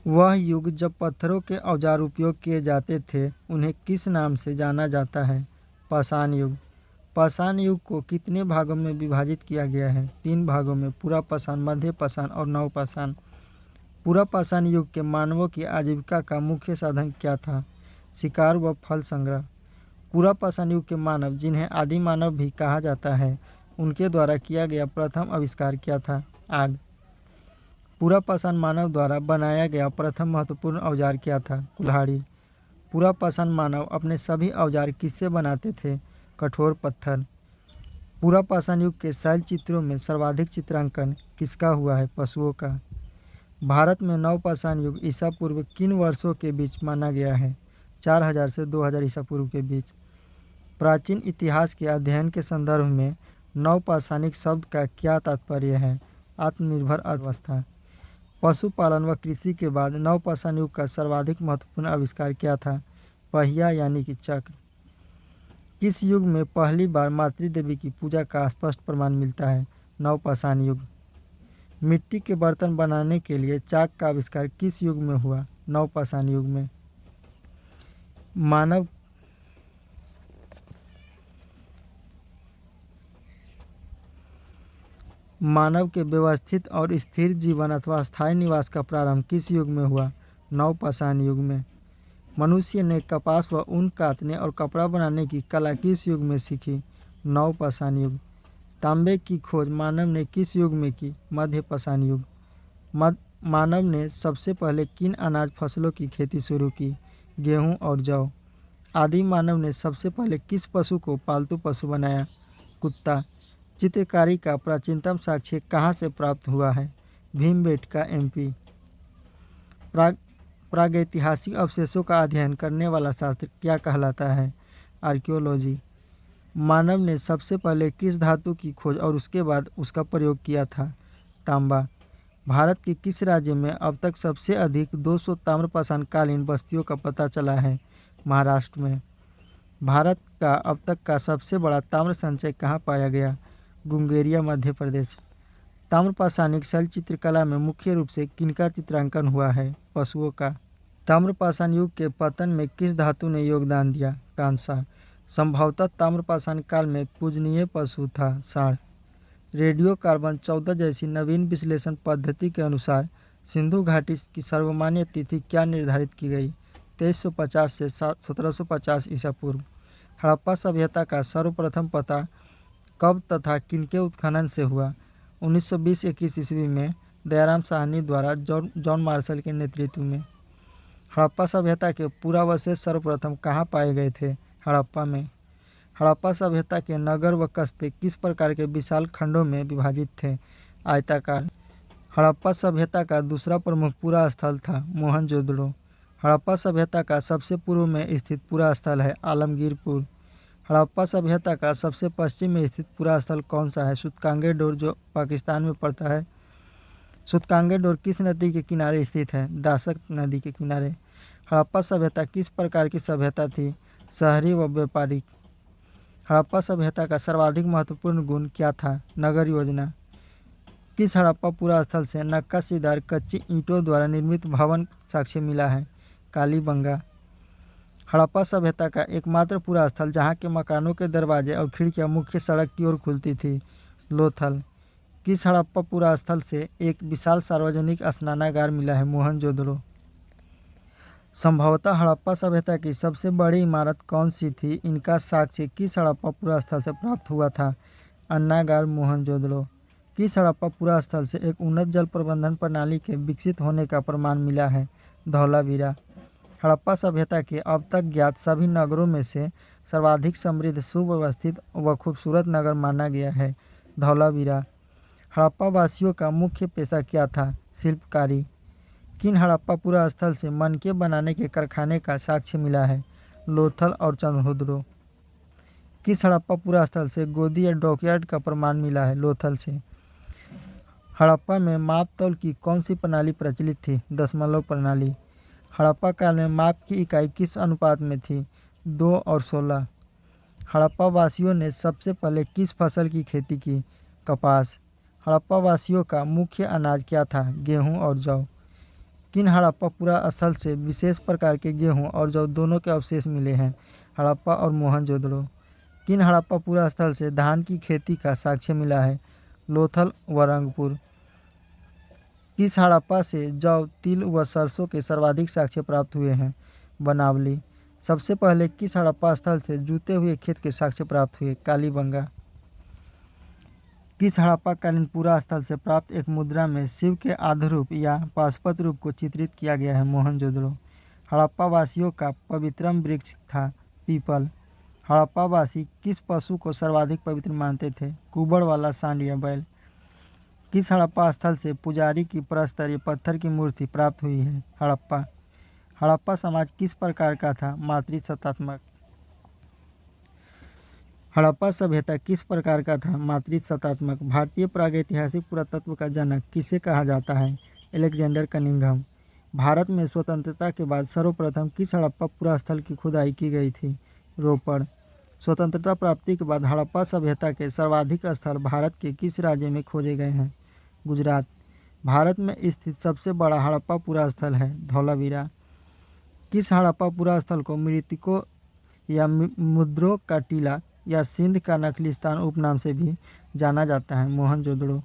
वह युग जब पत्थरों के औजार उपयोग किए जाते थे उन्हें किस नाम से जाना जाता है? पाषाण युग। पाषाण युग को कितने भागों में विभाजित किया गया है? 3 भागों में, पूरा पाषाण, मध्य पाषाण और नव पाषाण। पूरा पाषाण युग के मानवों की आजीविका का मुख्य साधन क्या था? शिकार व फल संग्रह। पूरा पाषाण युग के मानव, जिन्हें आदि मानव भी कहा जाता है, उनके द्वारा किया गया प्रथम आविष्कार क्या था? आग। पूरा पाषाण मानव द्वारा बनाया गया प्रथम महत्वपूर्ण औजार क्या था? कुल्हाड़ी। पूरा पाषाण मानव अपने सभी औजार किससे बनाते थे? कठोर पत्थर। पूरा पाषाण युग के शैल चित्रों में सर्वाधिक चित्रांकन किसका हुआ है? पशुओं का। भारत में नव पाषाण युग ईसा पूर्व किन वर्षों के बीच माना गया है? 4000 से 2000 ईसा पूर्व के बीच। प्राचीन इतिहास के अध्ययन के संदर्भ में नवपाषाणिक शब्द का क्या तात्पर्य है? आत्मनिर्भर अर्थव्यवस्था। पशुपालन व कृषि के बाद नवपाषाण युग का सर्वाधिक महत्वपूर्ण आविष्कार क्या था? पहिया यानी कि चक्र। किस युग में पहली बार मातृ देवी की पूजा का स्पष्ट प्रमाण मिलता है? नवपाषाण युग। मिट्टी के बर्तन बनाने के लिए चाक का आविष्कार किस युग में हुआ? नवपाषाण युग में। मानव मानव के व्यवस्थित और स्थिर जीवन अथवा स्थायी निवास का प्रारंभ किस युग में हुआ? नवपाषाण युग में। मनुष्य ने कपास व ऊन काटने और कपड़ा बनाने की कला किस युग में सीखी? नवपाषाण युग। तांबे की खोज मानव ने किस युग में की? मध्य पाषाण युग। मानव ने सबसे पहले किन अनाज फसलों की खेती शुरू की? गेहूं और जौ। आदि मानव ने सबसे पहले किस पशु को पालतू पशु बनाया? कुत्ता। चित्रकारी का प्राचीनतम साक्ष्य कहाँ से प्राप्त हुआ है? भीमबेटका एमपी। प्रागैतिहासिक अवशेषों का अध्ययन करने वाला शास्त्र क्या कहलाता है? आर्कियोलॉजी। मानव ने सबसे पहले किस धातु की खोज और उसके बाद उसका प्रयोग किया था? तांबा। भारत के किस राज्य में अब तक सबसे अधिक 200 ताम्रपाषाण कालीन बस्तियों का पता चला है? महाराष्ट्र में। भारत का अब तक का सबसे बड़ा ताम्र संचय कहाँ पाया गया? गुंगेरिया, मध्य प्रदेश। ताम्रपाषाणिक शैल चित्रकला में मुख्य रूप से किनका चित्रांकन हुआ है? पशुओं का। ताम्रपाषाण युग के पतन में किस धातु ने योगदान दिया? कांसा। संभवतः ताम्रपाषाण काल में पूजनीय पशु था सांड। रेडियो कार्बन 14 जैसी नवीन विश्लेषण पद्धति के अनुसार सिंधु घाटी की सर्वमान्य तिथि क्या निर्धारित की गई? 2350 से 1750 ईसा पूर्व। हड़प्पा सभ्यता का सर्वप्रथम पता कब तथा किनके उत्खनन से हुआ? 1920-21 ईस्वी में दयाराम साहनी द्वारा जॉन मार्शल के नेतृत्व में। हड़प्पा सभ्यता के पुरावशेष सर्वप्रथम कहाँ पाए गए थे? हड़प्पा में। हड़प्पा सभ्यता के नगर व कस्बे किस प्रकार के विशाल खंडों में विभाजित थे? आयताकार। हड़प्पा सभ्यता का दूसरा प्रमुख पूरा स्थल था मोहनजोदड़ो। हड़प्पा सभ्यता का सबसे पूर्व में स्थित पूरा स्थल है आलमगीरपुर। हड़प्पा सभ्यता का सबसे पश्चिम में स्थित पूरा स्थल कौन सा है? सुतकांगेडोर, जो पाकिस्तान में पड़ता है। सुतकांगेडोर किस नदी के किनारे स्थित है? दासक नदी के किनारे। हड़प्पा सभ्यता किस प्रकार की सभ्यता थी? शहरी व व्यापारिक। हड़प्पा सभ्यता का सर्वाधिक महत्वपूर्ण गुण क्या था? नगर योजना। किस हड़प्पा पूरा स्थल से नक्काशीदार कच्ची ईंटों द्वारा निर्मित भवन साक्ष्य मिला है? कालीबंगा। हड़प्पा सभ्यता का एकमात्र पूरा स्थल जहाँ के मकानों के दरवाजे और खिड़कियाँ मुख्य सड़क की ओर खुलती थी? लोथल। किस हड़प्पा पूरा स्थल से एक विशाल सार्वजनिक स्नानागार मिला है? मोहनजोदड़ो। संभवतः हड़प्पा सभ्यता की सबसे बड़ी इमारत कौन सी थी? इनका साक्ष्य किस हड़प्पा पूरा स्थल से प्राप्त हुआ था? अन्नागार, मोहनजोदड़ो। किस हड़प्पा पूरा स्थल से एक उन्नत जल प्रबंधन प्रणाली के विकसित होने का प्रमाण मिला है? धौलावीरा। हड़प्पा सभ्यता के अब तक ज्ञात सभी नगरों में से सर्वाधिक समृद्ध, सुव्यवस्थित व खूबसूरत नगर माना गया है धौलावीरा। हड़प्पा वासियों का मुख्य पेशा क्या था? शिल्पकारी। किन हड़प्पा पूरा स्थल से मनके बनाने के कारखाने का साक्ष्य मिला है? लोथल और चंद्रहुदड़ो। किस हड़प्पा पूरा स्थल से गोदी या डॉकयार्ड का प्रमाण मिला है? लोथल से। हड़प्पा में माप तौल की कौन सी प्रणाली प्रचलित थी? दशमलव प्रणाली। हड़प्पा काल में माप की इकाई किस अनुपात में थी? 2 और 16। हड़प्पा वासियों ने सबसे पहले किस फसल की खेती की? कपास। हड़प्पा वासियों का मुख्य अनाज क्या था? गेहूं और जौ। किन हड़प्पा पुरा स्थल से विशेष प्रकार के गेहूं और जौ दोनों के अवशेष मिले हैं? हड़प्पा और मोहनजोदड़ो। किन हड़प्पा पुरा स्थल से धान की खेती का साक्ष्य मिला है? लोथल व रंगपुर। किस हड़प्पा से जौ, तिल व सरसों के सर्वाधिक साक्ष्य प्राप्त हुए हैं? बनावली। सबसे पहले किस हड़प्पा स्थल से जूते हुए खेत के साक्ष्य प्राप्त हुए? कालीबंगा। किस हड़प्पा कालीन पुरा स्थल से प्राप्त एक मुद्रा में शिव के आधारूप या पाशुपत रूप को चित्रित किया गया है? मोहनजोदड़ो। हड़प्पा वासियों का पवित्रम वृक्ष था पीपल। हड़प्पा वासी किस पशु को सर्वाधिक पवित्र मानते थे? कुबड़ वाला सांड या बैल। किस हड़प्पा स्थल से पुजारी की प्रस्तर या पत्थर की मूर्ति प्राप्त हुई है? हड़प्पा। हड़प्पा समाज किस प्रकार का था? मातृसत्तात्मक। हड़प्पा सभ्यता किस प्रकार का था? मातृसत्तात्मक। भारतीय प्रागैतिहासिक पुरातत्व का जनक किसे कहा जाता है? Alexander Cunningham. भारत में स्वतंत्रता के बाद सर्वप्रथम किस हड़प्पा पुरा स्थल की खुदाई की गई थी? रोपड़। स्वतंत्रता प्राप्ति के बाद हड़प्पा सभ्यता के सर्वाधिक स्थल भारत के किस राज्य में खोजे गए हैं? गुजरात। भारत में स्थित सबसे बड़ा हड़प्पा पुरा स्थल है? धौलावीरा। किस हड़प्पा पुरा स्थल को मृतकों या मुद्रों का टीला या सिंध का नखलिस्तान उपनाम से भी जाना जाता है? मोहनजोदड़ो।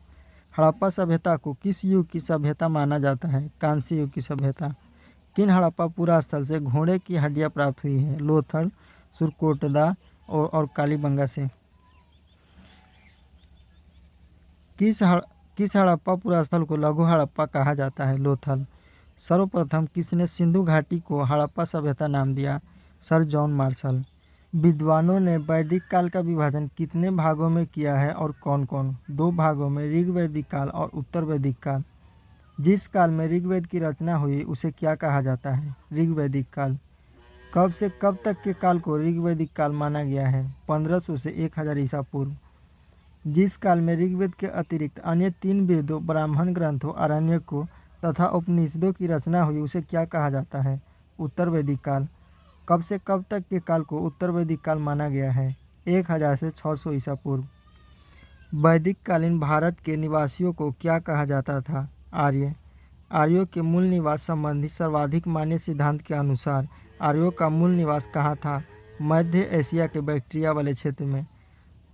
हड़प्पा सभ्यता को किस युग की सभ्यता माना जाता है? कांस्य युग की सभ्यता। किन हड़प्पा पुरा स्थल से घोड़े की हड्डियां प्राप्त हुई हैं? लोथल, सुरकोटदा और कालीबंगा से। किस हड़प्पा पुरा स्थल को लघु हड़प्पा कहा जाता है? लोथल। सर्वप्रथम किसने सिंधु घाटी को हड़प्पा सभ्यता नाम दिया? Sir John Marshall. विद्वानों ने वैदिक काल का विभाजन कितने भागों में किया है और कौन कौन? 2 भागों में, ऋग्वैदिक काल और उत्तर वैदिक काल। जिस काल में ऋग्वेद की रचना हुई उसे क्या कहा जाता है? ऋग्वैदिक काल। कब से कब तक के काल को ऋग्वैदिक काल माना गया है? 1500 से 1000 ईसा पूर्व। जिस काल में ऋग्वेद के अतिरिक्त अन्य 3 वेदों, ब्राह्मण ग्रंथों, आरण्यकों तथा उपनिषदों की रचना हुई उसे क्या कहा जाता है? उत्तर वैदिक काल। कब से कब तक के काल को उत्तर वैदिक काल माना गया है? 1000 से 600 ईसा पूर्व। वैदिक कालीन भारत के निवासियों को क्या कहा जाता था? आर्य। आर्यों के मूल निवास संबंधी सर्वाधिक मान्य सिद्धांत के अनुसार आर्यों का मूल निवास कहाँ था? मध्य एशिया के बैक्ट्रिया वाले क्षेत्र में।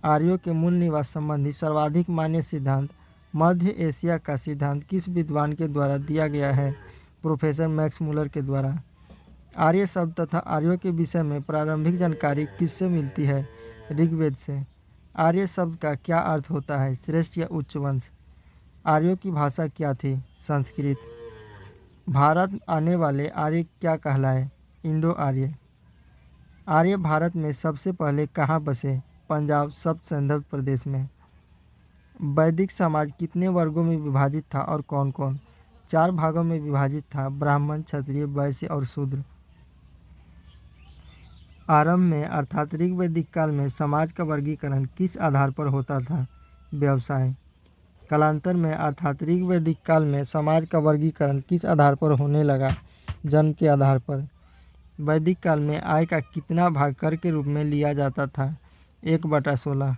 आर्यों के मूल निवास संबंधी सर्वाधिक मान्य सिद्धांत मध्य एशिया का सिद्धांत किस विद्वान के द्वारा दिया गया है? प्रोफेसर मैक्स मुलर के द्वारा। आर्य शब्द तथा आर्यों के विषय में प्रारंभिक जानकारी किससे मिलती है? ऋग्वेद से। आर्य शब्द का क्या अर्थ होता है? श्रेष्ठ या उच्च वंश। आर्यों की भाषा क्या थी? संस्कृत। भारत आने वाले आर्य क्या कहलाए? इंडो आर्य। आर्य भारत में सबसे पहले कहाँ बसे? पंजाब सब संदर्भ प्रदेश में। वैदिक समाज कितने वर्गों में विभाजित था और कौन कौन? 4 भागों में विभाजित था, ब्राह्मण, क्षत्रिय, वैश्य और शूद्र। आरंभ में अर्थात ऋग्वैदिक काल में समाज का वर्गीकरण किस आधार पर होता था? व्यवसाय। कालांतर में अर्थात ऋग्वैदिक काल में समाज का वर्गीकरण किस आधार पर होने लगा? जन्म के आधार पर। वैदिक काल में आय का कितना भाग कर के रूप में लिया जाता था? 1/16।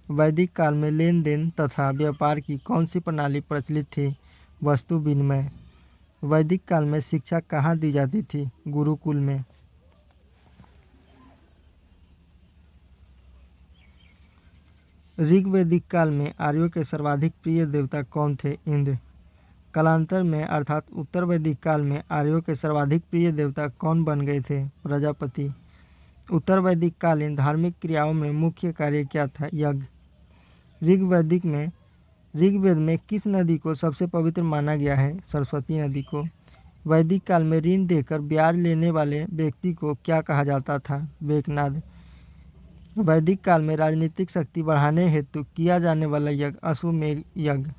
वैदिक काल में लेन देन तथा व्यापार की कौन सी प्रणाली प्रचलित थी? वस्तु विनिमय। वैदिक काल में शिक्षा कहाँ दी जाती थी? गुरुकुल में। ऋग्वैदिक काल में आर्यों के सर्वाधिक प्रिय देवता कौन थे? इंद्र। कालांतर में अर्थात उत्तर वैदिक काल में आर्यों के सर्वाधिक प्रिय देवता कौन बन गए थे? प्रजापति। उत्तर वैदिक कालीन धार्मिक क्रियाओं में मुख्य कार्य क्या था? यज्ञ। ऋग्वेद में किस नदी को सबसे पवित्र माना गया है? सरस्वती नदी को। वैदिक काल में ऋण देकर ब्याज लेने वाले व्यक्ति को क्या कहा जाता था? बेकनाद। वैदिक काल में राजनीतिक शक्ति बढ़ाने हेतु किया जाने वाला यज्ञ अश्वमेध यज्ञ।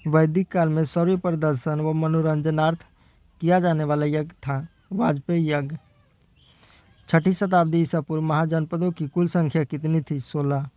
वैदिक काल में शौर्य प्रदर्शन व मनोरंजनार्थ किया जाने वाला यज्ञ था वाजपेयी यज्ञ। 6ठी शताब्दी ईसा पूर्व महाजनपदों की कुल संख्या कितनी थी? 16।